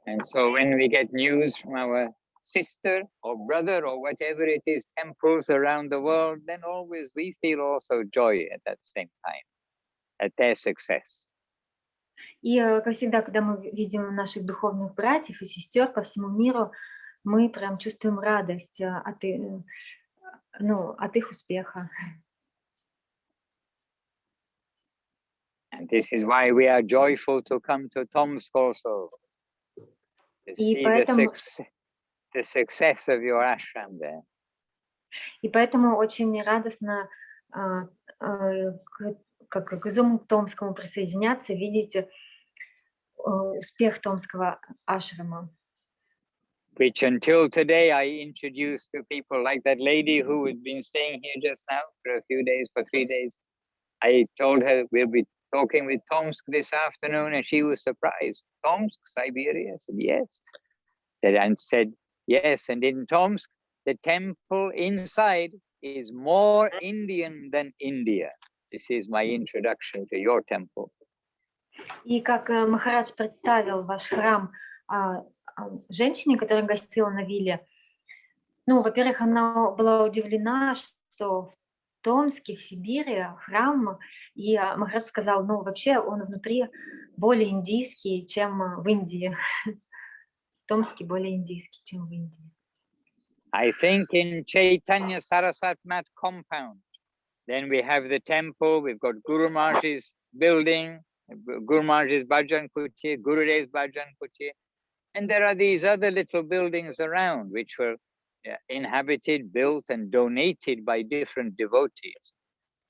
And so when we get news from our sister or brother or whatever it is, temples around the world, then always we feel also joy at that same time, at their success. И, как всегда, когда мы видим наших духовных братьев и сестер по всему миру, мы прям чувствуем радость от их успеха. And this is why we are joyful to come to Tomsk also, to see the success of your ashram there. И поэтому очень радостно как к Изуму Томскому присоединяться, видеть успех Томского ашрама. Which until today I introduced to people, like that lady who had been staying here just now for 3 days. I told her we'll be talking with Tomsk this afternoon, and she was surprised. Tomsk, Siberia? I said, yes. And said, yes, and in Tomsk, the temple inside is more Indian than India. This is my introduction to your temple. И как Махарадж представил ваш храм женщине, которая гостила на вилле, ну, во-первых, она была удивлена, что в Томске, в Сибири храм, и Махарадж сказал, ну, вообще он внутри более индийский, чем в Индии. В Томске более индийский, чем в Индии. I think in Chaitanya Saraswat Mat compound, then we have the temple, we've got Guru Maharaj's building, Guru Maharaj's Bhajan Kuchi, Gurudev's Bhajan Kuchi, and there are these other little buildings around which were inhabited, built and donated by different devotees.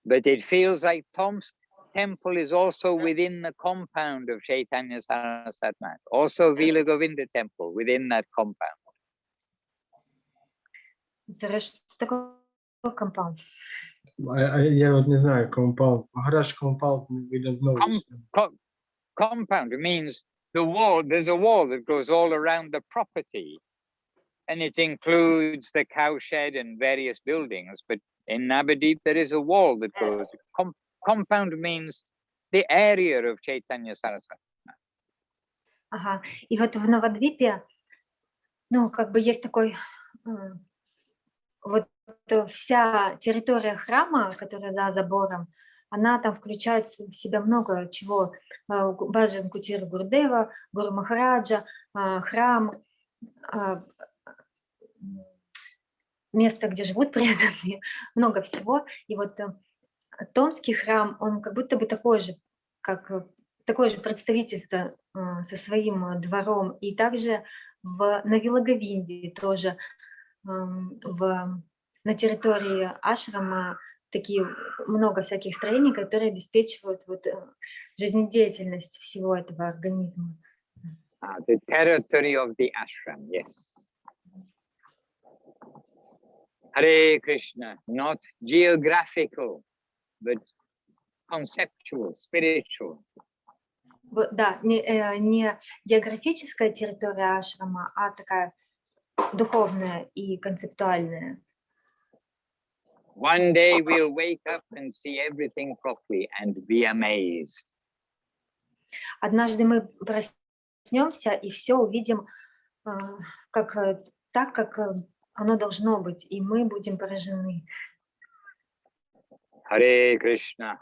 But it feels like Tomsk temple is also within the compound of Chaitanya Saraswat Mat, also Vila Govinda temple within that compound. Что такое компаунд? Я вот не знаю, компаунд. Махарадж компаунд, we don't know. Compound means the wall, there's a wall that goes all around the property, and it includes the cowshed and various buildings, but in Navadip there is a wall that goes, compound means the area of Chaitanya Saraswati. Ага, и вот в Навадвипе, ну, как бы есть такой, вот вся территория храма, которая за забором, она там включает в себя много чего. Баджан Кутира Гурдева, Гуру Махараджа, храм, место, где живут преданные, много всего. И вот Томский храм, он как будто бы такое же представительство со своим двором. И также на Вилаговинде тоже на территории ашрама такие много всяких строений, которые обеспечивают вот жизнедеятельность всего этого организма. The territory of the ashram, yes. Hare Krishna, not geographical, but conceptual, spiritual. Да, не географическая территория ашрама, а такая духовная и концептуальная. One day we'll wake up and see everything properly and be amazed. Однажды мы проснемся и все увидим так, как оно должно быть, и мы будем поражены. Hare Krishna.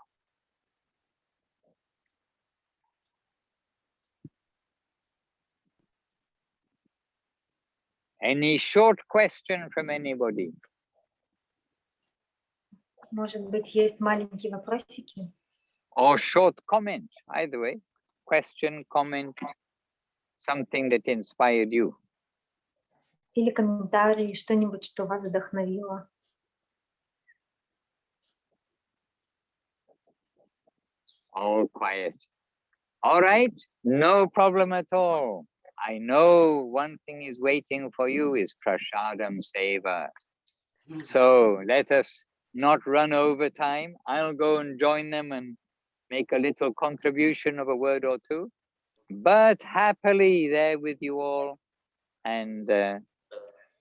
Any short question from anybody? Может быть, есть маленькие вопросики? Or short comment, either way. Question, comment, something that inspired you. Или комментарии, что-нибудь, что вас вдохновило? All quiet. All right, no problem at all. I know one thing is waiting for you is prasadam seva. So let us not run over time. I'll go and join them and make a little contribution of a word or two, but happily there with you all, and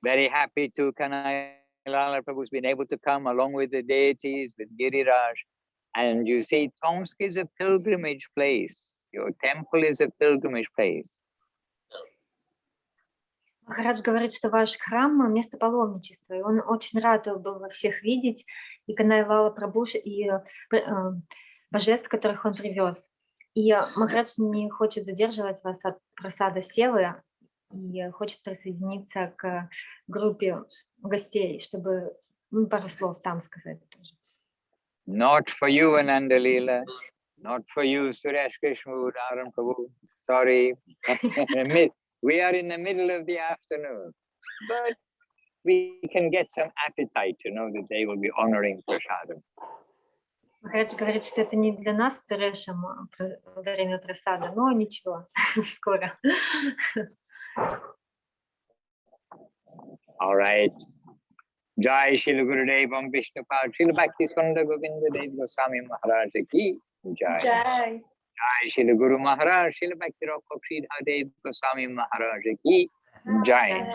very happy to Kanai Lala Prabhu's been able to come along with the deities, with Giriraj. And you see, Tomsk is a pilgrimage place. Your temple is a pilgrimage place. Махарадж говорит, что ваш храм – место паломничества, и он очень рад был вас всех видеть, и Канай Лала Прабху, и божеств, которых он привез. И Махарадж не хочет задерживать вас от просада севы, и хочет присоединиться к группе гостей, чтобы пару слов там сказать тоже. Not for you, Ananda Leela. Not for you, Suresh Krishna Udaran Prabhu. Sorry. We are in the middle of the afternoon. But we can get some appetite to know that they will be honoring prasadam. Махарадж говорит, что это не для нас с Сурешем во время просада, но ничего, скоро. All right. Jai Shri Gurudevam Vishnupad Shri Bhakti Sunda Govinda Dev Goswami Maharaj Ki Jai. Jai Shri Guru Maharaj Shri Bhakti Rakshidha Dev Goswami Maharaj Ki Jai.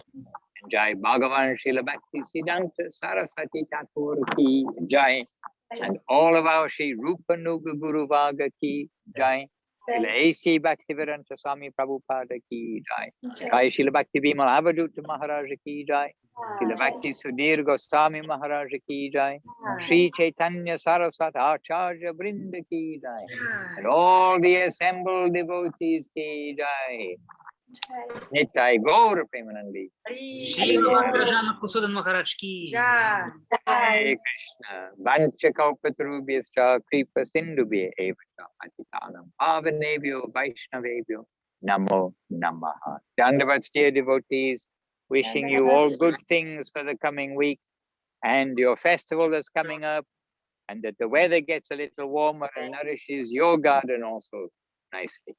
Jai Bhagavan Shri Bhakti Siddhanta Saraswati Thakur Ki Jai. And all of our Shri Rupa Nuga Guru Vaga Ki Jai. Shri A.C. Bhaktivedanta Swami Prabhupada Ki Jai. Jai Shri Bhakti Bimal Avadutta Maharaj Ki Jai. Shri Bhakti Sudhir Goswami Maharaj Ki Jai. Sri Chaitanya Saraswati Acharya Brinda Ki Jai. And all the assembled devotees Ki Jai. Nittai Gaur Premanandi. Shri Мадхусуданом Махараджем ки. Jai. Hare Krishna. Vancha kalpatarubhyascha kripa sindubhya evacha patitanam pavanebhyo vaishnavebhyo namo namaha. Dandavats, dear devotees, wishing you all good things for the coming week and your festival that's coming up, and that the weather gets a little warmer and nourishes your garden also nicely.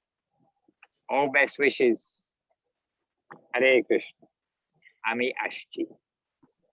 All best wishes. Hare Krishna. Ami Ashti.